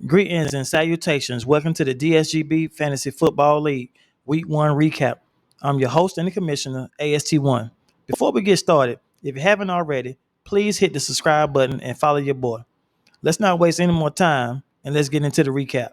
Greetings and salutations. Welcome to the Dsgb Fantasy Football League Week 1 recap. I'm your host and the commissioner, AST1. Before we get started, if you haven't already, please hit the subscribe button and follow your boy. Let's not waste any more time and let's get into the recap.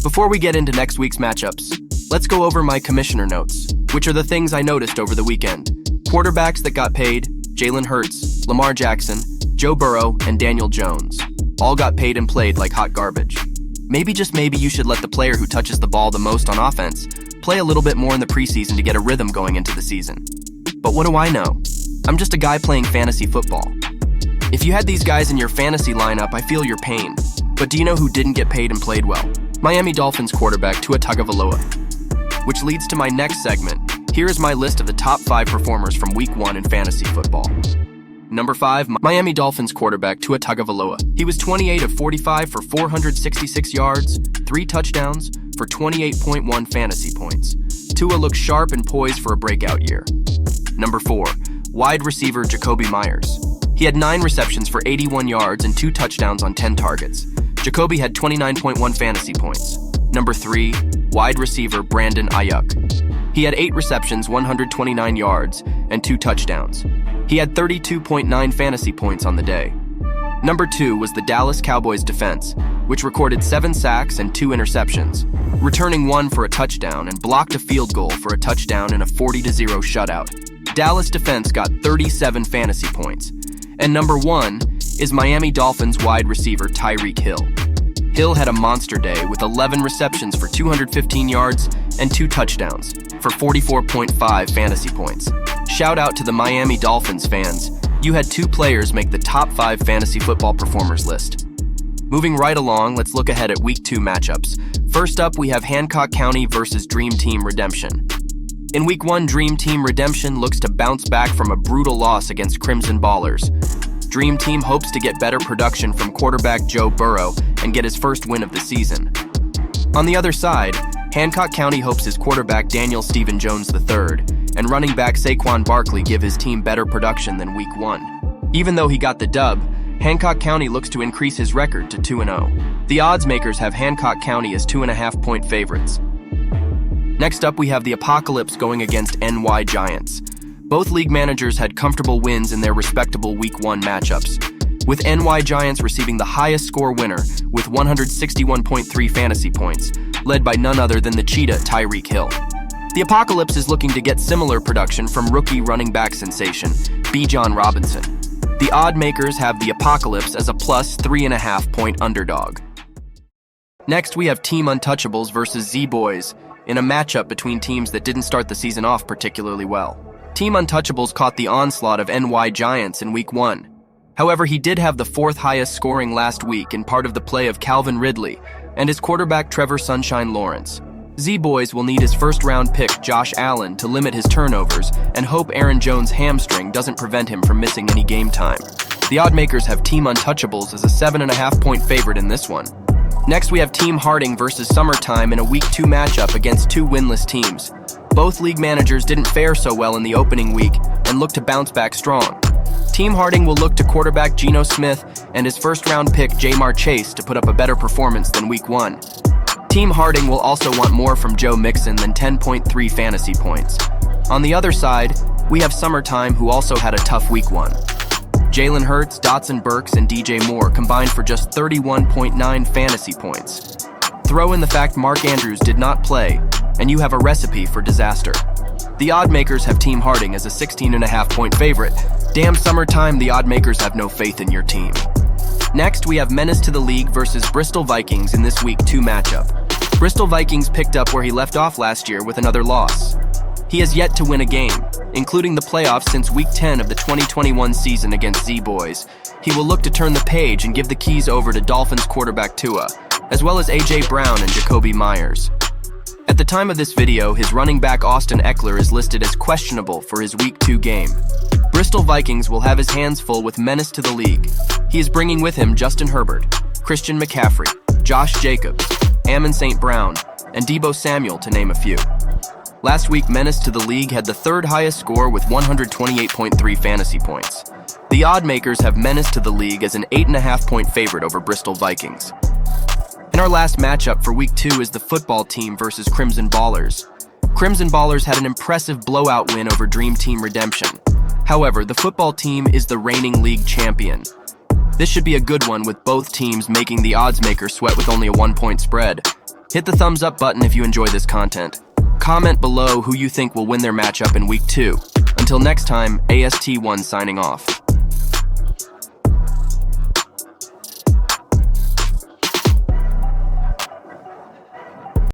Before we get into next week's matchups, let's go over my commissioner notes, which are the things I noticed over the weekend. Quarterbacks that got paid: Jalen Hurts, Lamar Jackson, Joe Burrow, and Daniel Jones. All got paid and played like hot garbage. Maybe, just maybe, you should let the player who touches the ball the most on offense play a little bit more in the preseason to get a rhythm going into the season. But what do I know? I'm just a guy playing fantasy football. If you had these guys in your fantasy lineup, I feel your pain. But do you know who didn't get paid and played well? Miami Dolphins quarterback Tua Tagovailoa. Which leads to my next segment. Here is my list of the top 5 performers from Week 1 in fantasy football. Number 5, Miami Dolphins quarterback Tua Tagovailoa. He was 28 of 45 for 466 yards, 3 touchdowns, for 28.1 fantasy points. Tua looks sharp and poised for a breakout year. Number 4, wide receiver Jacoby Myers. He had 9 receptions for 81 yards and 2 touchdowns on 10 targets. Jacoby had 29.1 fantasy points. Number 3, wide receiver Brandon Ayuk. He had 8 receptions, 129 yards, and 2 touchdowns. He had 32.9 fantasy points on the day. Number 2 was the Dallas Cowboys defense, which recorded 7 sacks and 2 interceptions, returning 1 for a touchdown and blocked a field goal for a touchdown in a 40-0 shutout. Dallas defense got 37 fantasy points. And number 1 is Miami Dolphins wide receiver Tyreek Hill. Hill had a monster day with 11 receptions for 215 yards and 2 touchdowns for 44.5 fantasy points. Shout out to the Miami Dolphins fans. You had 2 players make the top 5 fantasy football performers list. Moving right along, let's look ahead at Week 2 matchups. First up, we have Hancock County versus Dream Team Redemption. In Week 1, Dream Team Redemption looks to bounce back from a brutal loss against Crimson Ballers. Dream Team hopes to get better production from quarterback Joe Burrow and get his first win of the season. On the other side, Hancock County hopes his quarterback Daniel Stephen Jones III and running back Saquon Barkley give his team better production than Week 1. Even though he got the dub, Hancock County looks to increase his record to 2-0. The odds makers have Hancock County as 2.5-point favorites. Next up, we have the Apocalypse going against NY Giants. Both league managers had comfortable wins in their respectable Week 1 matchups, with NY Giants receiving the highest score winner with 161.3 fantasy points, led by none other than the Cheetah Tyreek Hill. The Apocalypse is looking to get similar production from rookie running back sensation Bijan Robinson. The odd makers have the Apocalypse as a plus 3.5-point underdog. Next, we have Team Untouchables versus Z-Boys in a matchup between teams that didn't start the season off particularly well. Team Untouchables caught the onslaught of NY Giants in Week 1. However, he did have the 4th highest scoring last week in part of the play of Calvin Ridley and his quarterback Trevor Sunshine Lawrence. Z-Boys will need his first-round pick Josh Allen to limit his turnovers and hope Aaron Jones' hamstring doesn't prevent him from missing any game time. The odd makers have Team Untouchables as a 7.5-point favorite in this one. Next, we have Team Harding versus Summertime in a Week 2 matchup against 2 winless teams. Both league managers didn't fare so well in the opening week and look to bounce back strong. Team Harding will look to quarterback Geno Smith and his first-round pick Jamar Chase to put up a better performance than Week 1. Team Harding will also want more from Joe Mixon than 10.3 fantasy points. On the other side, we have Summertime, who also had a tough Week 1. Jalen Hurts, Dotson Burks, and DJ Moore combined for just 31.9 fantasy points. Throw in the fact Mark Andrews did not play, and you have a recipe for disaster. The odd makers have Team Harding as a 16.5-point favorite. Damn Summertime, the odd makers have no faith in your team. Next, we have Menace to the League versus Bristol Vikings in this Week 2 matchup. Bristol Vikings picked up where he left off last year with another loss. He has yet to win a game. including the playoffs since Week 10 of the 2021 season against Z-Boys. He will look to turn the page and give the keys over to Dolphins quarterback Tua, as well as A.J. Brown and Jacoby Myers. At the time of this video, his running back Austin Eckler is listed as questionable for his Week 2 game. Bristol Vikings will have his hands full with menace to the league. He is bringing with him Justin Herbert, Christian McCaffrey, Josh Jacobs, Amon St. Brown, and Deebo Samuel, to name a few. Last week, menace to the league had the third highest score with 128.3 fantasy points. The odd makers have menace to the league as an 8.5-point favorite over Bristol Vikings. And our last matchup for Week 2 is the football team versus Crimson Ballers. Crimson Ballers had an impressive blowout win over Dream Team Redemption. However, the football team is the reigning league champion. This should be a good one with both teams making the odds maker sweat with only a 1-point spread. Hit the thumbs up button if you enjoy this content. Comment below who you think will win their matchup in Week 2. Until next time, AST1 signing off.